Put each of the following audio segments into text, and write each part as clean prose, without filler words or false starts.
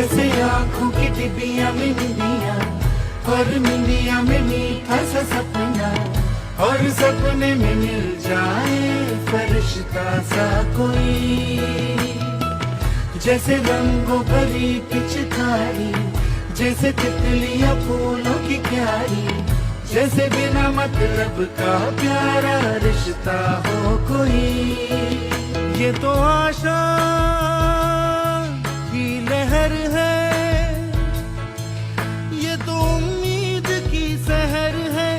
जैसे आँखों की डिबिया में निंदिया, और निंदिया में मीठा सा सपना, और सपने में मिल जाए फरिश्ता सा कोई। जैसे रंगों भरी पिचकारी, जैसे तितलियां फूलों की क्यारी, जैसे बिना मतलब का प्यारा रिश्ता हो कोई। ये तो आशा की लहर है, ये तो उम्मीद की सहर है,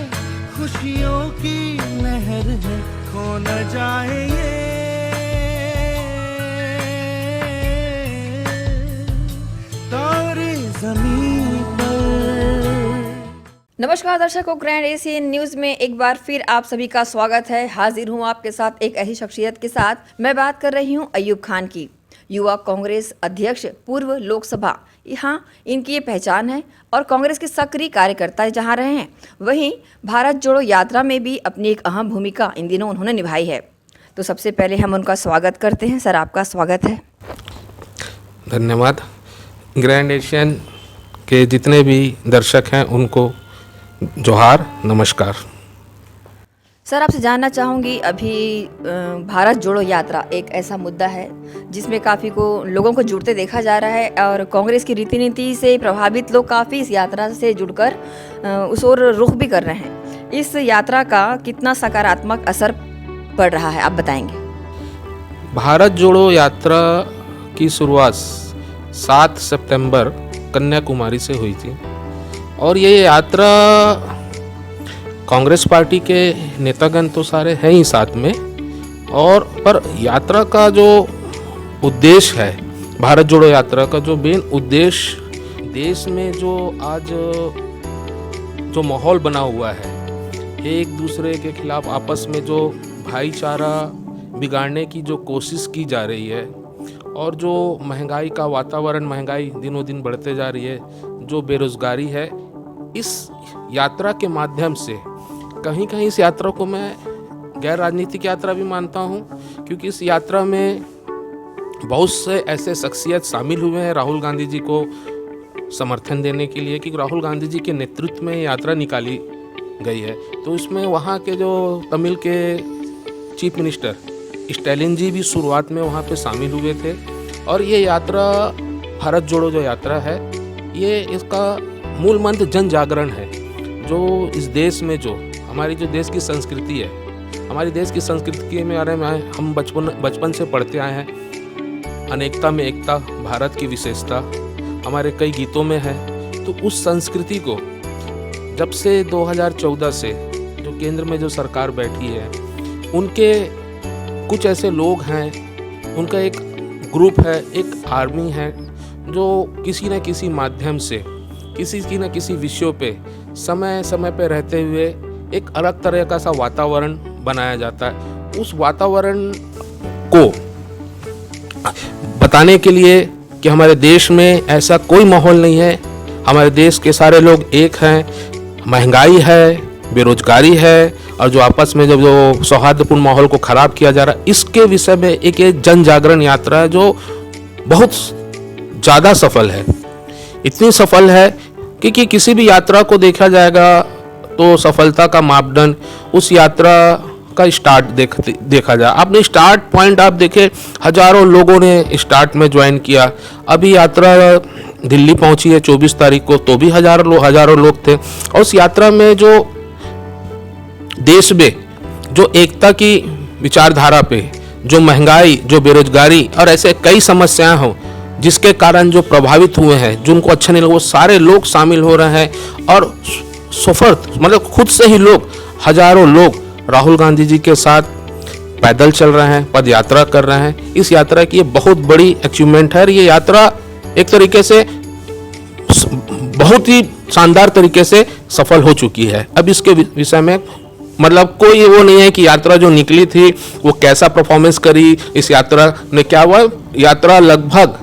खुशियों की लहर है, खो न जाए ये तारे ज़मीन पर। नमस्कार दर्शकों, ग्रैंड एशियन न्यूज में एक बार फिर आप सभी का स्वागत है। हाजिर हूं आपके साथ एक ऐसी शख्सियत के साथ। मैं बात कर रही हूं अयूब खान की, युवा कांग्रेस अध्यक्ष, पूर्व लोकसभा। यहाँ इनकी ये पहचान है और कांग्रेस के सक्रिय कार्यकर्ता जहाँ रहे हैं, वहीं भारत जोड़ो यात्रा में भी अपनी एक अहम भूमिका इन दिनों उन्होंने निभाई है। तो सबसे पहले हम उनका स्वागत करते हैं। सर, आपका स्वागत है। धन्यवाद। ग्रैंड एशियन के जितने भी दर्शक हैं उनको जोहार, नमस्कार। सर, आपसे जानना चाहूँगी, अभी भारत जोड़ो यात्रा एक ऐसा मुद्दा है जिसमें काफ़ी लोगों को जुड़ते देखा जा रहा है और कांग्रेस की रीति नीति से प्रभावित लोग काफ़ी इस यात्रा से जुड़कर उस ओर रुख भी कर रहे हैं। इस यात्रा का कितना सकारात्मक असर पड़ रहा है, आप बताएंगे? भारत जोड़ो यात्रा की शुरुआत 7 सितंबर कन्याकुमारी से हुई थी और ये यात्रा कांग्रेस पार्टी के नेतागण तो सारे हैं ही साथ में, और पर यात्रा का जो उद्देश्य है, भारत जोड़ो यात्रा का जो मेन उद्देश्य, देश में जो आज जो माहौल बना हुआ है, एक दूसरे के खिलाफ आपस में जो भाईचारा बिगाड़ने की जो कोशिश की जा रही है, और जो महंगाई का वातावरण, महंगाई दिनों दिन बढ़ते जा रही है, जो बेरोजगारी है, इस यात्रा के माध्यम से कहीं कहीं इस यात्रा को मैं गैर राजनीतिक यात्रा भी मानता हूं, क्योंकि इस यात्रा में बहुत से ऐसे शख्सियत शामिल हुए हैं राहुल गांधी जी को समर्थन देने के लिए, कि राहुल गांधी जी के नेतृत्व में यात्रा निकाली गई है। तो इसमें वहाँ के जो तमिल के चीफ मिनिस्टर स्टैलिन जी भी शुरुआत में वहाँ पे शामिल हुए थे। और ये यात्रा, भारत जोड़ो जो यात्रा है, ये इसका मूल मंत्र जन जागरण है। जो इस देश में जो हमारी जो देश की संस्कृति है, हमारी देश की संस्कृति के बारे में हम बचपन से पढ़ते आए हैं। अनेकता में एकता, भारत की विशेषता हमारे कई गीतों में है। तो उस संस्कृति को जब से 2014 से जो केंद्र में जो सरकार बैठी है, उनके कुछ ऐसे लोग हैं, उनका एक ग्रुप है, एक आर्मी है, जो किसी न किसी माध्यम से किसी न किसी विषयों पे समय समय पे रहते हुए एक अलग तरह का सा वातावरण बनाया जाता है। उस वातावरण को बताने के लिए कि हमारे देश में ऐसा कोई माहौल नहीं है, हमारे देश के सारे लोग एक हैं, महंगाई है, बेरोजगारी है, और जो आपस में जो सौहार्दपूर्ण माहौल को ख़राब किया जा रहा है, इसके विषय में एक जन जागरण यात्रा है जो बहुत ज़्यादा सफल है। इतनी सफल है कि किसी भी यात्रा को देखा जाएगा तो सफलता का मापदंड उस यात्रा का स्टार्ट देखा जाए। आपने स्टार्ट पॉइंट आप देखे, हजारों लोगों ने स्टार्ट में ज्वाइन किया। अभी यात्रा दिल्ली पहुंची है 24 तारीख को, तो भी हजारों लोग थे। और उस यात्रा में जो देश में जो एकता की विचारधारा पे, जो महंगाई, जो बेरोजगारी और ऐसे कई समस्याएं हों जिसके कारण जो प्रभावित हुए हैं, जिनको अच्छा नहीं लगा, वो सारे लोग शामिल हो रहे हैं। और सफर मतलब खुद से ही लोग, हजारों लोग राहुल गांधी जी के साथ पैदल चल रहे हैं, पद यात्रा कर रहे हैं। इस यात्रा की ये बहुत बड़ी अचीवमेंट है। ये यात्रा एक तरीके से बहुत ही शानदार तरीके से सफल हो चुकी है। अब इसके विषय में मतलब कोई वो नहीं है कि यात्रा जो निकली थी वो कैसा परफॉर्मेंस करी, इस यात्रा ने क्या हुआ। यात्रा लगभग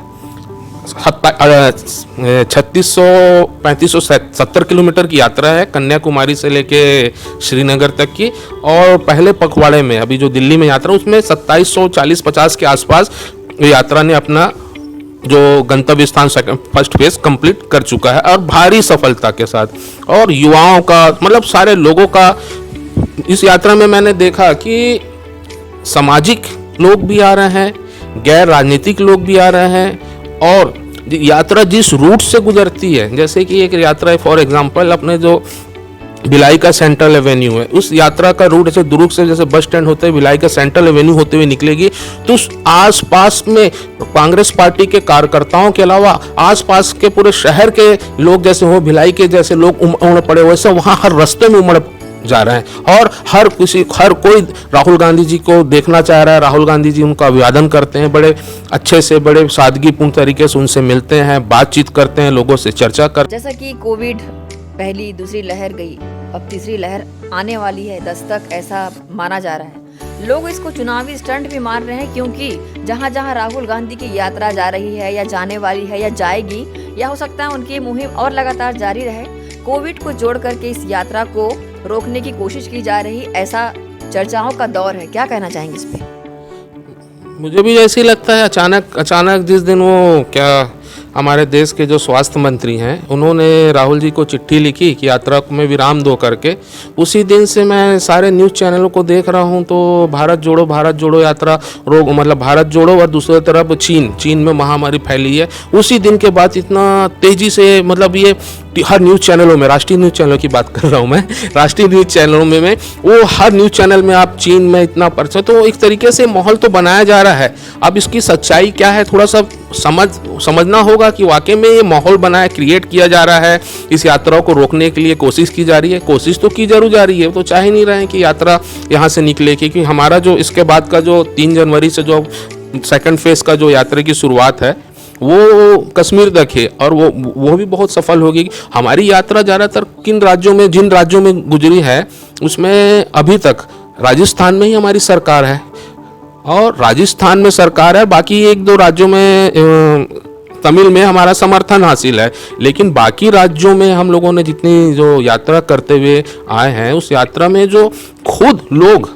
3670 किलोमीटर की यात्रा है, कन्याकुमारी से लेके श्रीनगर तक की। और पहले पखवाड़े में, अभी जो दिल्ली में यात्रा, उसमें 2740-50 के आसपास यात्रा ने अपना जो गंतव्य स्थान फर्स्ट फेज कंप्लीट कर चुका है और भारी सफलता के साथ। और युवाओं का मतलब सारे लोगों का इस यात्रा में मैंने देखा कि सामाजिक लोग भी आ रहे हैं, गैर राजनीतिक लोग भी आ रहे हैं। और यात्रा जिस रूट से गुजरती है, जैसे कि एक यात्रा है फॉर एग्जांपल अपने जो भिलाई का सेंट्रल एवेन्यू है, उस यात्रा का रूट ऐसे दुर्ग से जैसे बस स्टैंड होते हुए भिलाई का सेंट्रल एवेन्यू होते हुए निकलेगी, तो उस आसपास में कांग्रेस पार्टी के कार्यकर्ताओं के अलावा आसपास के पूरे शहर के लोग जैसे हो, भिलाई के जैसे लोग उमड़ पड़े, वैसे वहाँ हर रास्ते में उमड़ जा रहे हैं। और हर कोई राहुल गांधी जी को देखना चाह रहा है। राहुल गांधी जी उनका अभिवादन करते हैं, बड़े अच्छे से, बड़े सादगीपूर्ण तरीके से उनसे मिलते हैं, बातचीत करते हैं, लोगों से चर्चा करते हैं। जैसा कि कोविड पहली दूसरी लहर गई, अब तीसरी लहर आने वाली है दस्तक, ऐसा माना जा रहा है। लोग इसको चुनावी स्टंट भी मार रहे हैं, क्योंकि जहां जहां राहुल गांधी की यात्रा जा रही है या जाने वाली है या जाएगी, या हो सकता है उनकी मुहिम और लगातार जारी रहे, कोविड को जोड़ करके इस यात्रा को रोकने की कोशिश की जा रही, ऐसा चर्चाओं का दौर है। क्या कहना चाहेंगे इस पे? मुझे भी ऐसे ही लगता है। अचानक जिस दिन वो क्या हमारे देश के जो स्वास्थ्य मंत्री हैं, उन्होंने राहुल जी को चिट्ठी लिखी कि यात्रा में विराम दो करके, उसी दिन से मैं सारे न्यूज़ चैनलों को देख रहा हूं, तो भारत जोड़ो यात्रा रोक, मतलब भारत जोड़ो, और दूसरी तरफ चीन में महामारी फैली है। उसी दिन के बाद इतना तेजी से, मतलब ये हर न्यूज़ चैनलों में, राष्ट्रीय न्यूज़ चैनलों की बात कर रहा हूँ मैं, राष्ट्रीय न्यूज़ चैनलों में वो हर न्यूज़ चैनल में आप चीन में इतना परिचय, तो एक तरीके से माहौल तो बनाया जा रहा है। अब इसकी सच्चाई क्या है थोड़ा सा समझना होगा कि वाकई में ये माहौल बनाया, क्रिएट किया जा रहा है, इस यात्रा को रोकने के लिए कोशिश की जा रही है। कोशिश तो की जरूर जा रही है, तो चाह ही नहीं रहे हैं कि यात्रा यहाँ से निकले, क्योंकि हमारा जो इसके बाद का जो 3 जनवरी से जो सेकंड फेज का जो यात्रा की शुरुआत है वो कश्मीर तक है, और वो भी बहुत सफल होगी। हमारी यात्रा ज़्यादातर जिन राज्यों में गुजरी है, उसमें अभी तक राजस्थान में ही हमारी सरकार है, और राजस्थान में सरकार है, बाकी 1-2 राज्यों में तमिल में हमारा समर्थन हासिल है। लेकिन बाकी राज्यों में हम लोगों ने जितनी जो यात्रा करते हुए आए हैं, उस यात्रा में जो खुद लोग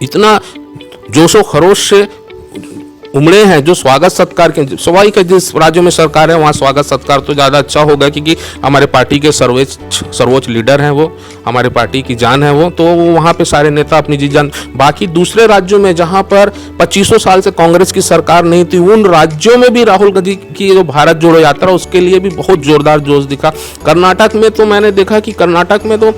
इतना जोशो खरोश से उमड़े हैं, जो स्वागत सत्कार के, स्वाभाविक है जिस राज्यों में सरकार है वहाँ स्वागत सत्कार तो ज़्यादा अच्छा होगा, क्योंकि हमारे पार्टी के सर्वोच्च लीडर हैं वो, हमारे पार्टी की जान है वो, तो वहाँ पे सारे नेता अपनी जी जान। बाकी दूसरे राज्यों में जहाँ पर 2500 साल से कांग्रेस की सरकार नहीं थी, उन राज्यों में भी राहुल गांधी की जो भारत जोड़ो यात्रा, उसके लिए भी बहुत जोरदार जोश दिखा। कर्नाटक में तो मैंने देखा कि कर्नाटक में तो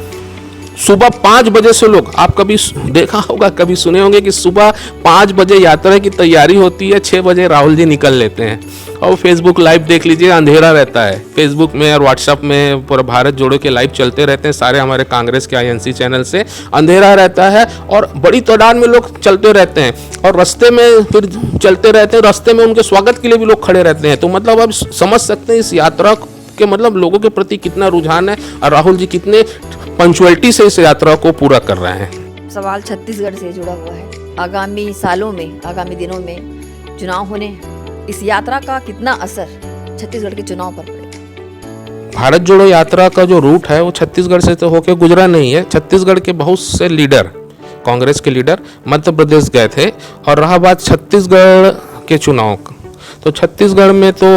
सुबह 5 बजे से लोग, आप कभी देखा होगा, कभी सुने होंगे कि सुबह 5 बजे यात्रा की तैयारी होती है, 6 बजे राहुल जी निकल लेते हैं। और फेसबुक लाइव देख लीजिए, अंधेरा रहता है फेसबुक में और व्हाट्सएप में, पूरा भारत जोड़ो के लाइव चलते रहते हैं सारे हमारे कांग्रेस के INC चैनल से, अंधेरा रहता है और बड़ी तादाद में लोग चलते रहते हैं, और रास्ते में फिर चलते रहते हैं, रास्ते में उनके स्वागत के लिए भी लोग खड़े रहते हैं। तो मतलब आप समझ सकते हैं इस यात्रा के मतलब लोगों के प्रति कितना रुझान है, और राहुल जी कितने पंचुअलिटी से इस यात्रा को पूरा कर रहे हैं। सवाल छत्तीसगढ़ से जुड़ा हुआ है। आगामी सालों में, आगामी दिनों में चुनाव होने, इस यात्रा का कितना असर छत्तीसगढ़ के चुनाव पर पड़ेगा? भारत जोड़ो यात्रा का जो रूट है वो छत्तीसगढ़ से तो होकर गुजरा नहीं है। छत्तीसगढ़ के बहुत से लीडर, कांग्रेस के लीडर मध्य प्रदेश गए थे, और रहा बात छत्तीसगढ़ के चुनाव, तो छत्तीसगढ़ में तो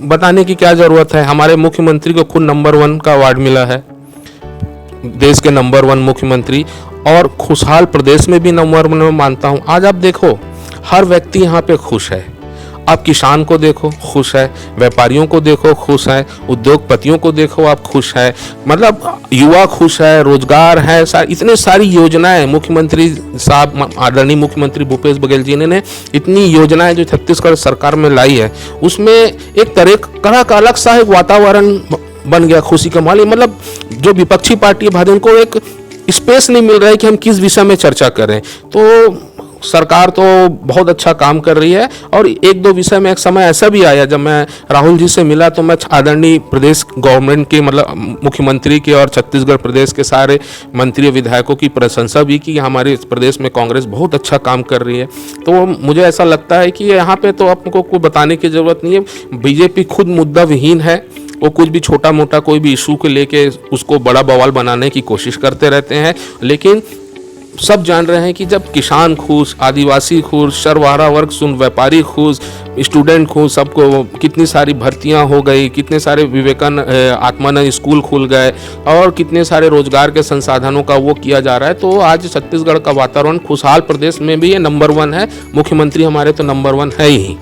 बताने की क्या ज़रूरत है। हमारे मुख्यमंत्री को खुद नंबर 1 का अवार्ड मिला है, देश के नंबर 1 मुख्यमंत्री, और खुशहाल प्रदेश में भी नंबर 1 में मानता हूँ। आज आप देखो हर व्यक्ति यहाँ पे खुश है। आप किसान को देखो खुश है, व्यापारियों को देखो खुश है, उद्योगपतियों को देखो आप खुश है, मतलब युवा खुश है, रोजगार है, इतने सारी योजनाएं मुख्यमंत्री साहब, आदरणीय मुख्यमंत्री भूपेश बघेल जी ने इतनी योजनाएं जो छत्तीसगढ़ सरकार में लाई है, उसमें एक तरह का अलग सा एक वातावरण बन गया खुशी का माहौल। मतलब जो विपक्षी पार्टी है भाजपा, उनको एक स्पेस नहीं मिल रहा है कि हम किस विषय में चर्चा करें। तो सरकार तो बहुत अच्छा काम कर रही है, और 1-2 विषय में एक समय ऐसा भी आया जब मैं राहुल जी से मिला तो मैं आदरणीय प्रदेश गवर्नमेंट के, मतलब मुख्यमंत्री के और छत्तीसगढ़ प्रदेश के सारे मंत्री विधायकों की प्रशंसा भी की। हमारे प्रदेश में कांग्रेस बहुत अच्छा काम कर रही है। तो मुझे ऐसा लगता है कि यहाँ पे तो आपको कोई बताने की जरूरत नहीं है। बीजेपी खुद मुद्दा विहीन है, वो कुछ भी छोटा मोटा कोई भी इशू को लेके उसको बड़ा बवाल बनाने की कोशिश करते रहते हैं, लेकिन सब जान रहे हैं कि जब किसान खुश, आदिवासी खुश, सर्वहारा वर्ग सुन, व्यापारी खुश, स्टूडेंट खुश, सबको कितनी सारी भर्तियां हो गई, कितने सारे आत्मानंद स्कूल खुल गए और कितने सारे रोजगार के संसाधनों का वो किया जा रहा है। तो आज छत्तीसगढ़ का वातावरण खुशहाल प्रदेश में भी ये नंबर 1 है। मुख्यमंत्री हमारे तो नंबर 1 है ही।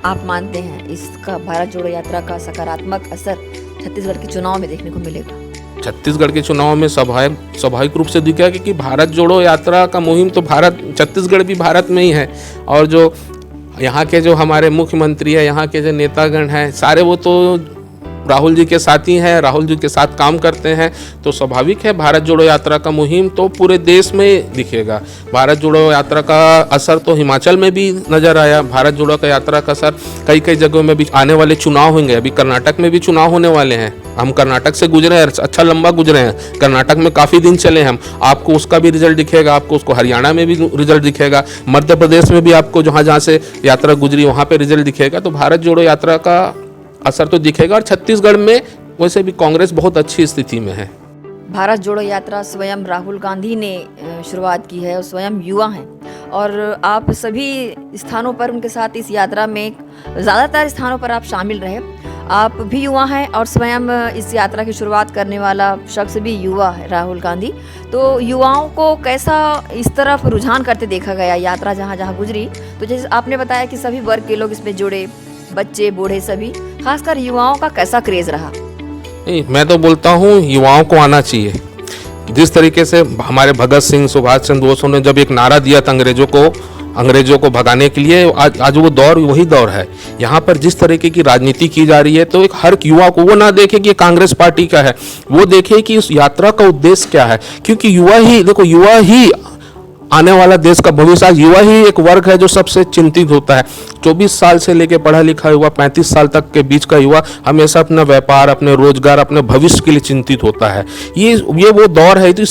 आप मानते हैं इसका भारत जोड़ो यात्रा का सकारात्मक असर छत्तीसगढ़ के चुनाव में देखने को मिलेगा? छत्तीसगढ़ के चुनाव में स्वाभाविक रूप से दिखा कि भारत जोड़ो यात्रा का मुहिम तो छत्तीसगढ़ भी भारत में ही है। और जो यहाँ के जो हमारे मुख्यमंत्री है, यहाँ के जो नेतागण हैं, सारे वो तो राहुल जी के साथी हैं, राहुल जी के साथ काम करते हैं। तो स्वाभाविक है भारत जोड़ो यात्रा का मुहिम तो पूरे देश में दिखेगा। भारत जोड़ो यात्रा का असर तो हिमाचल में भी नज़र आया। भारत जोड़ो का यात्रा का असर कई जगहों में भी आने वाले चुनाव होंगे। अभी कर्नाटक में भी चुनाव होने वाले हैं। हम कर्नाटक से गुजरे हैं, अच्छा लंबा गुजरे हैं। कर्नाटक में काफ़ी दिन चले हम, आपको उसका भी रिजल्ट दिखेगा, आपको उसको हरियाणा में भी रिजल्ट दिखेगा, मध्य प्रदेश में भी आपको जहाँ से यात्रा गुजरी वहाँ पे रिजल्ट दिखेगा। तो भारत जोड़ो यात्रा का असर तो दिखेगा। और छत्तीसगढ़ में वैसे भी कांग्रेस बहुत अच्छी स्थिति में है। भारत जोड़ो यात्रा स्वयं राहुल गांधी ने शुरुआत की है और स्वयं युवा हैं और आप सभी स्थानों पर उनके साथ इस यात्रा में ज़्यादातर स्थानों पर आप शामिल रहे। आप भी युवा हैं और स्वयं इस यात्रा की शुरुआत करने वाला शख्स भी युवा है, राहुल गांधी। तो युवाओं को कैसा इस तरफ रुझान करते देखा गया यात्रा जहाँ जहाँ गुजरी? तो जैसे आपने बताया कि सभी वर्ग के लोग इसमें जुड़े, बच्चे बूढ़े सभी, खासकर युवाओं का कैसा क्रेज रहा? नहीं, मैं तो बोलता हूँ युवाओं को आना चाहिए। जिस तरीके से हमारे भगत सिंह, सुभाष चंद्र बोस ने जब एक नारा दिया था अंग्रेजों को भगाने के लिए, आज वो दौर वही दौर है। यहाँ पर जिस तरीके की राजनीति की जा रही है तो एक हर युवा को वो ना देखे कि कांग्रेस पार्टी का है, वो देखे कि उस यात्रा का उद्देश्य क्या है। क्योंकि युवा ही आने वाला देश का भविष्य। आज युवा ही एक वर्ग है जो सबसे चिंतित होता है। 24 साल से लेकर पढ़ा लिखा युवा 35 साल तक के बीच का युवा हमेशा अपना व्यापार, अपने रोजगार, अपने भविष्य के लिए चिंतित होता है। ये वो दौर है। तो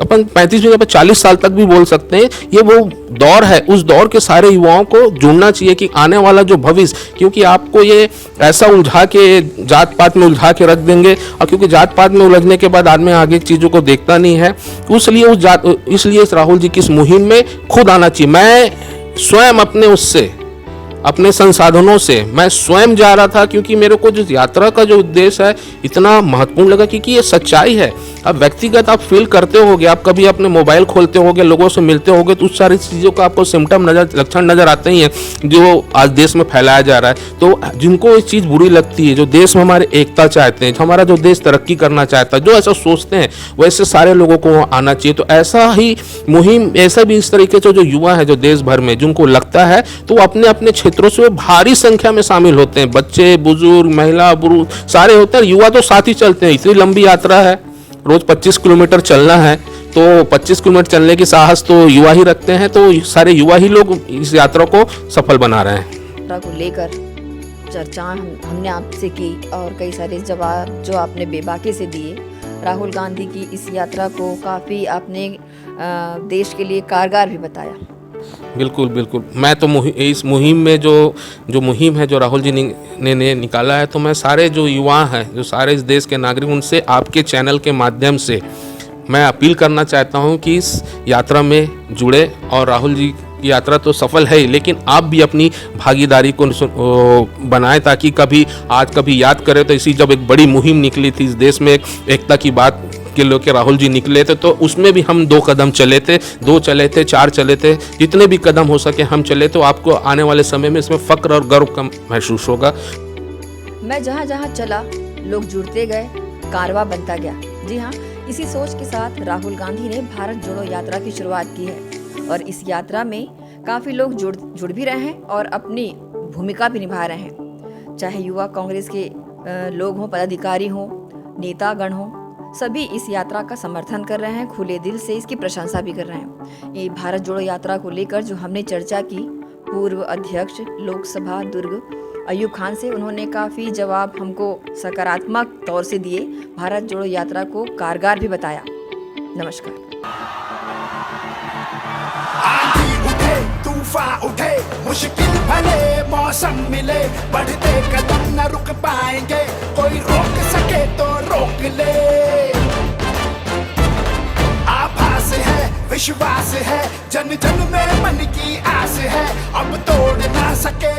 अपन 35 जगह पर 40 साल तक भी बोल सकते हैं। ये वो दौर है, उस दौर के सारे युवाओं को जुड़ना चाहिए कि आने वाला जो भविष्य, क्योंकि आपको ये ऐसा उलझा के जात पात में उलझा के रख देंगे। और क्योंकि जात पात में उलझने के बाद आदमी आगे चीज़ों को देखता नहीं है, इसलिए इस राहुल जी की इस मुहिम में खुद आना चाहिए। मैं स्वयं अपने संसाधनों से मैं स्वयं जा रहा था, क्योंकि मेरे को जो यात्रा का जो उद्देश्य है इतना महत्वपूर्ण लगा, क्योंकि ये सच्चाई है। अब व्यक्तिगत आप फील करते होगे, आप कभी अपने मोबाइल खोलते होगे, लोगों से मिलते होगे, तो उस सारी चीज़ों का आपको लक्षण नजर आते ही हैं जो आज देश में फैलाया जा रहा है। तो जिनको ये चीज़ बुरी लगती है, जो देश में हमारे एकता चाहते हैं, जो हमारा जो देश तरक्की करना चाहता है, जो ऐसा सोचते हैं, वैसे सारे लोगों को आना चाहिए। तो ऐसा ही मुहिम, ऐसा भी इस तरीके से जो युवा है जो देश भर में जिनको लगता है, तो अपने अपने क्षेत्रों से भारी संख्या में शामिल होते हैं। बच्चे, बुजुर्ग, महिला, पुरुष सारे होते हैं। युवा तो साथ ही चलते हैं। इतनी लंबी यात्रा है, रोज 25 किलोमीटर चलना है, तो 25 किलोमीटर चलने की साहस तो युवा ही रखते हैं। तो सारे युवा ही लोग इस यात्रा को सफल बना रहे हैं। यात्रा को लेकर चर्चा हमने आपसे की और कई सारे जवाब जो आपने बेबाकी से दिए। राहुल गांधी की इस यात्रा को काफ़ी आपने देश के लिए कारगर भी बताया। बिल्कुल बिल्कुल। मैं तो इस मुहिम में जो मुहिम है जो राहुल जी ने निकाला है, तो मैं सारे जो युवा हैं, जो सारे इस देश के नागरिक, उनसे आपके चैनल के माध्यम से मैं अपील करना चाहता हूं कि इस यात्रा में जुड़े। और राहुल जी की यात्रा तो सफल है ही, लेकिन आप भी अपनी भागीदारी को बनाएं, ताकि कभी याद करें तो इसी जब एक बड़ी मुहिम निकली थी इस देश में एकता की बात के लेके राहुल जी निकले थे, तो उसमें भी हम 2 कदम चले थे, 2 चले थे, 4 चले थे, जितने भी कदम हो सके हम चले। तो आपको आने वाले समय में इसमें फक्र और गर्व का महसूस होगा। मैं जहाँ जहाँ चला लोग जुड़ते गए, कारवा बनता गया। जी हाँ, इसी सोच के साथ राहुल गांधी ने भारत जोड़ो यात्रा की शुरुआत की है और इस यात्रा में काफ़ी लोग जुड़ भी रहे हैं और अपनी भूमिका भी निभा रहे हैं। चाहे युवा कांग्रेस के लोग हों, पदाधिकारी हों, नेतागण हों, सभी इस यात्रा का समर्थन कर रहे हैं, खुले दिल से इसकी प्रशंसा भी कर रहे हैं। ये भारत जोड़ो यात्रा को लेकर जो हमने चर्चा की पूर्व अध्यक्ष लोकसभा दुर्ग अयूब खान से, उन्होंने काफ़ी जवाब हमको सकारात्मक तौर से दिए, भारत जोड़ो यात्रा को कारगर भी बताया। नमस्कार। तूफान उठे, मुश्किल भले मौसम मिले, बढ़ते कदम न रुक पाएंगे, कोई रोक सके तो रोक ले। आभास है विश्वास है, जन जन में मन की आस है, अब तोड़ ना सके